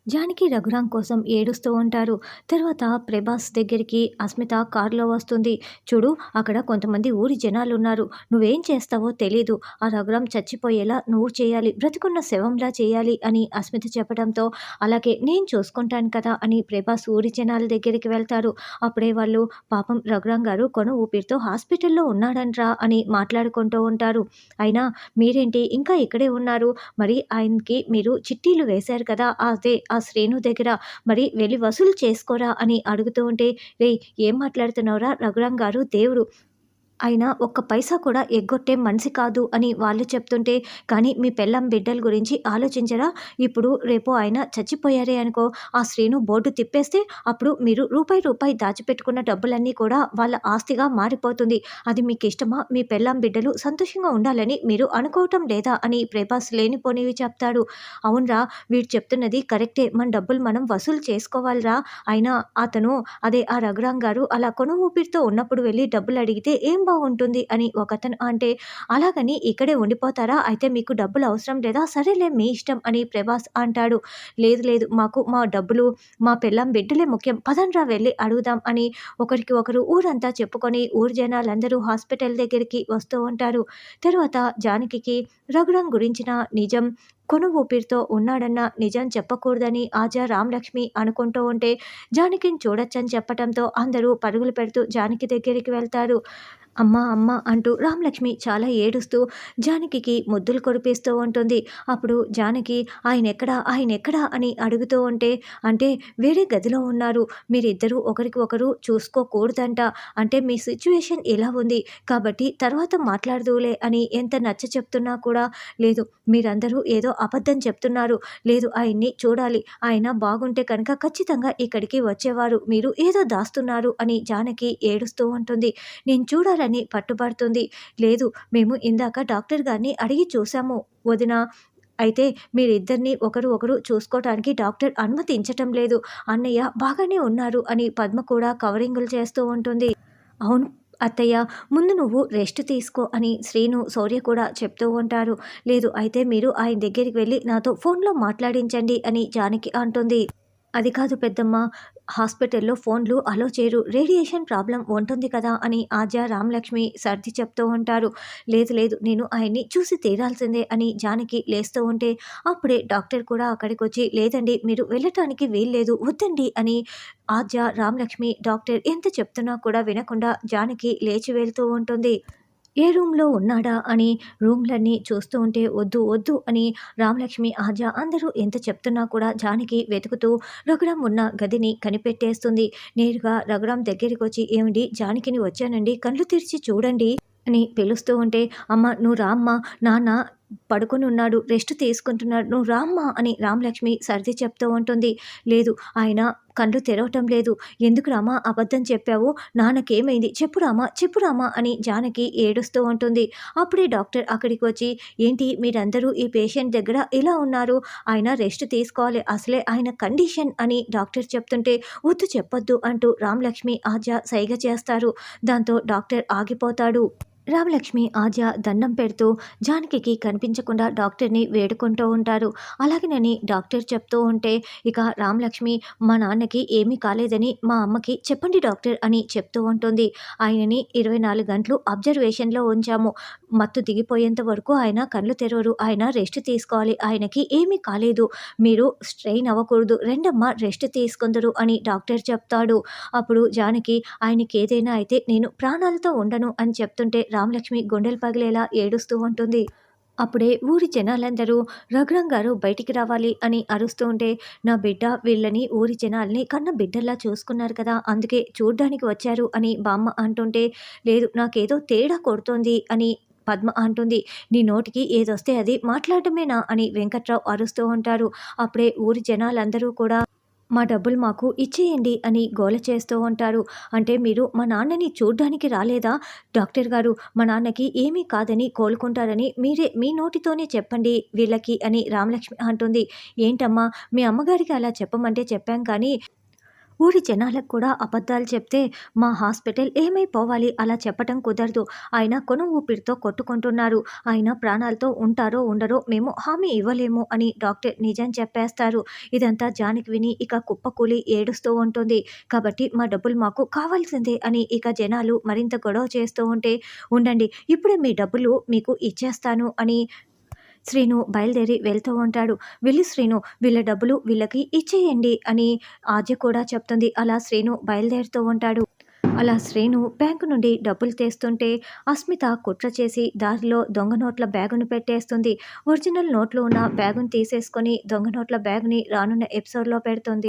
జానకి రఘురాం కోసం ఏడుస్తూ ఉంటారు. తర్వాత ప్రభాస్ దగ్గరికి అస్మిత కారులో వస్తుంది. చూడు, అక్కడ కొంతమంది ఊరి జనాలున్నారు. నువ్వేం చేస్తావో తెలీదు. ఆ రఘురాం చచ్చిపోయేలా నువ్వు చేయాలి. బ్రతికున్న శవంలా చేయాలి అని అస్మిత చెప్పడంతో, అలాగే నేను చూసుకుంటాను కదా అని ప్రభాస్ ఊరి జనాల దగ్గరికి వెళ్తారు. అప్పుడే వాళ్ళు పాపం రఘురాం గారు కొన ఊపిరితో హాస్పిటల్‌లో ఉన్నాడంట్రా అని మాట్లాడుకుంటూ ఉంటారు. అయినా మీరేంటి ఇంకా ఇక్కడే ఉన్నారు? మరి ఆయనకి మీరు చిట్టీలు వేశారు కదా! అదే ఆ శ్రీను దగ్గర మరి వెళ్లి వసూలు చేసుకోరా అని అడుగుతూ ఉంటే, "రేయ్! ఏం మాట్లాడుతున్నావురా? రఘురాం గారు దేవుడు. ఆయన ఒక్క పైసా కూడా ఎగ్గొట్టే మనిషి కాదు" అని వాళ్ళు చెప్తుంటే, "కానీ మీ పెళ్ళాం బిడ్డల గురించి ఆలోచించరా? ఇప్పుడు రేపు ఆయన చచ్చిపోయారే అనుకో, ఆ శ్రీను బోర్డు తిప్పేస్తే అప్పుడు మీరు రూపాయి దాచిపెట్టుకున్న డబ్బులన్నీ కూడా వాళ్ళ ఆస్తిగా మారిపోతుంది. అది మీకిష్టమా? మీ పెళ్ళాం బిడ్డలు సంతోషంగా ఉండాలని మీరు అనుకోవటం లేదా?" అని ప్రభాస్ లేనిపోనివి చెప్తాడు. "అవునురా! వీడు చెప్తున్నది కరెక్టే. మన డబ్బులు మనం వసూలు చేసుకోవాలిరా. అయినా అతను అదే ఆ రఘురాం గారు అలా కొన ఊపిరితో ఉన్నప్పుడు వెళ్లి డబ్బులడిగితే ఏం బావుంటుంది" అని ఒకతను అంటే, "అలాగని ఇక్కడే ఉండిపోతారా? అయితే మీకు డబ్బులు అవసరం లేదా? సరేలే మీ ఇష్టం" అని ప్రభాస్ అంటాడు. "లేదు లేదు, మాకు మా డబ్బులు, మా పెళ్ళాం బిడ్డలే ముఖ్యం. పదండ్రా వెళ్లి అడుగుదాం" అని ఒకరికి ఒకరు ఊరంతా చెప్పుకొని ఊరు జనాలందరూ హాస్పిటల్ దగ్గరికి వస్తూ ఉంటారు. తరువాత జానకికి రఘురాం గురించిన నిజం, కొన ఊపిరితో ఉన్నాడన్న నిజం చెప్పకూడదని ఆజా రామలక్ష్మి అనుకుంటూ ఉంటే, జానకిని చూడొచ్చని చెప్పటంతో అందరూ పరుగులు పెడుతూ జానకి దగ్గరికి వెళ్తారు. "అమ్మా! అమ్మ" అంటూ రామలక్ష్మి చాలా ఏడుస్తూ జానకికి ముద్దులు కురిపిస్తూ ఉంటుంది. అప్పుడు జానకి "ఆయనెక్కడా? ఆయనెక్కడా?" అని అడుగుతూ ఉంటే, "అంటే వేరే గదిలో ఉన్నారు. మీరిద్దరూ ఒకరికి ఒకరు చూసుకోకూడదంట. అంటే మీ సిట్యుయేషన్ ఇలా ఉంది. కాబట్టి తర్వాత మాట్లాడదువులే" అని ఎంత నచ్చచెప్తున్నా కూడా, "లేదు, మీరందరూ ఏదో అబద్ధం చెప్తున్నారు. లేదు, ఆయన్ని చూడాలి. ఆయన బాగుంటే కనుక ఖచ్చితంగా ఇక్కడికి వచ్చేవారు. మీరు ఏదో దాస్తున్నారు" అని జానకి ఏడుస్తూ ఉంటుంది. నేను చూడాలని పట్టుబడుతుంది. "లేదు, మేము ఇందాక డాక్టర్ గారిని అడిగి చూసాము వదినా. అయితే మీరిద్దరిని ఒకరు ఒకరు చూసుకోటానికి డాక్టర్ అనుమతించటం లేదు. అన్నయ్య బాగానే ఉన్నారు" అని పద్మ కూడా కవరింగులు చేస్తూ ఉంటుంది. "అవును అత్తయ్య, ముందు నువ్వు రెస్ట్ తీసుకో" అని శ్రీను, శౌర్య కూడా చెప్తూ ఉంటారు. "లేదు, అయితే మీరు ఆయన దగ్గరికి వెళ్లి నాతో ఫోన్‌లో మాట్లాడించండి" అని జానకి అంటుంది. "అది కాదు పెద్దమ్మ, హాస్పిటల్‌లో ఫోన్లు అలో చేయరు. రేడియేషన్ ప్రాబ్లమ్ ఉంటుంది కదా" అని ఆద్య, రామలక్ష్మి సర్ది చెప్తూ ఉంటారు. "లేదు లేదు, నేను ఆయన్ని చూసి తీరాల్సిందే" అని జానకి లేస్తూ ఉంటే, అప్పుడే డాక్టర్ కూడా అక్కడికొచ్చి, "లేదండి, మీరు వెళ్ళటానికి వీల్లేదు, వద్దండి" అని ఆద్య, రామలక్ష్మి డాక్టర్ ఎంత చెప్తున్నా కూడా వినకుండా జానకి లేచి వెళ్తూ ఉంటుంది. ఏ రూమ్‌లో ఉన్నాడా అని రూమ్‌లన్నీ చూస్తూ ఉంటే, "వద్దు, వద్దు" అని రామలక్ష్మి, ఆద్య అందరూ ఎంత చెప్తున్నా కూడా జానకి వెతుకుతూ రఘురాం ఉన్న గదిని కనిపెట్టేస్తుంది. నేరుగా రఘురాం దగ్గరికొచ్చి, "ఏవండీ, జానకిని వచ్చానండి, కళ్ళు తెరిచి చూడండి" అని పిలుస్తూ ఉంటే, "అమ్మ నువ్వు రామ్మా, నాన్న పడుకొనున్నాడు, రెస్ట్ తీసుకుంటున్నాడు, నువ్వు రామ్మా" అని రామలక్ష్మి సర్ది చెప్తూ ఉంటుంది. "లేదు, ఆయన కళ్ళు తెరవటం లేదు. ఎందుకు రామా అబద్ధం చెప్పావు? నాన్నకేమైంది? చెప్పు రామా, చెప్పు రామా" అని జానకి ఏడుస్తూ ఉంటుంది. అప్పుడే డాక్టర్ అక్కడికి వచ్చి, "ఏంటి మీరందరూ ఈ పేషెంట్ దగ్గర ఇలా ఉన్నారు? ఆయన రెస్ట్ తీసుకోవాలి. అసలే ఆయన కండిషన్" అని డాక్టర్ చెప్తుంటే, "వద్దు, చెప్పొద్దు" అంటూ రామలక్ష్మి, ఆద్య సైగ చేస్తారు. దాంతో డాక్టర్ ఆగిపోతాడు. రామలక్ష్మి, ఆద్య దండం పెడుతూ జానకికి కనిపించకుండా డాక్టర్‌ని వేడుకుంటూ ఉంటారు. అలాగేనని డాక్టర్ చెప్తూ ఉంటే, ఇక రామలక్ష్మి, "మా నాన్నకి ఏమీ కాలేదని మా అమ్మకి చెప్పండి డాక్టర్" అని చెప్తూ ఉంటుంది. "ఆయనని 24 గంటలు అబ్జర్వేషన్‌లో ఉంచాము. మత్తు దిగిపోయేంత వరకు ఆయన కళ్ళు తెరవరు. ఆయన రెస్ట్ తీసుకోవాలి. ఆయనకి ఏమీ కాలేదు. మీరు స్ట్రెయిన్ అవ్వకూడదు. రండమ్మా, రెస్ట్ తీసుకుందురు" అని డాక్టర్ చెప్తాడు. అప్పుడు జానకి, "ఆయనకేదైనా అయితే నేను ప్రాణాలతో ఉండను" అని చెప్తుంటే రామలక్ష్మి గుండెలు పగిలేలా ఏడుస్తూ ఉంటుంది. అప్పుడే ఊరి జనాలందరూ "రఘురాం గారు బయటికి రావాలి" అని అరుస్తూ ఉంటే, "నా బిడ్డ వీళ్ళని, ఊరి జనాల్ని కన్న బిడ్డల్లా చూసుకున్నారు కదా, అందుకే చూడ్డానికి వచ్చారు" అని బామ్మ అంటుంటే, "లేదు, నాకేదో తేడా కొడుతోంది" అని పద్మ అంటుంది. "నీ నోటికి ఏదొస్తే అది మాట్లాడటమేనా" అని వెంకట్రావు అరుస్తూ ఉంటారు. అప్పుడే ఊరి జనాలందరూ కూడా, "మా డబ్బులు మాకు ఇచ్చేయండి" అని గోల చేస్తూ ఉంటారు. "అంటే మీరు మా నాన్నని చూడ్డానికి రాలేదా? డాక్టర్ గారు, మా నాన్నకి ఏమీ కాదని, కోలుకుంటారని మీరే మీ నోటితోనే చెప్పండి వీళ్ళకి" అని రామలక్ష్మి అంటుంది. "ఏంటమ్మా, మీ అమ్మగారికి అలా చెప్పమంటే చెప్పాం కానీ ఊరి జనాలకు కూడా అబద్ధాలు చెప్తే మా హాస్పిటల్ ఏమైపోవాలి, అలా చెప్పటం కుదరదు. ఆయన కొన ఊపిరితో కొట్టుకుంటున్నారు. ఆయన ప్రాణాలతో ఉంటారో ఉండరో మేము హామీ ఇవ్వలేము అని డాక్టర్ నిజం చెప్పేస్తారు. ఇదంతా జానకి విని ఇక కుప్పకూలి ఏడుస్తూ ఉంటుంది. కాబట్టి మా డబ్బులు మాకు కావాల్సిందే అని ఇక జనాలు మరింత గొడవ చేస్తూ ఉంటే, ఉండండి ఇప్పుడే మీ డబ్బులు మీకు ఇచ్చేస్తాను అని శ్రీను బయలుదేరి వెళ్తూ ఉంటాడు. "వెళ్ళు శ్రీను, వీళ్ళ డబ్బులు వీళ్ళకి ఇచ్చేయండి" అని ఆద్య కూడా చెప్తుంది. అలా శ్రీను బయలుదేరుతూ ఉంటాడు. అలా శ్రీను బ్యాంకు నుండి డబ్బులు తీస్తుంటే అస్మిత కుట్ర చేసి దారిలో దొంగ నోట్ల బ్యాగును పెట్టేస్తుంది. ఒరిజినల్ నోట్లు ఉన్న బ్యాగును తీసేసుకొని దొంగ నోట్ల బ్యాగుని రానున్న ఎపిసోడ్‌లో పెడుతుంది.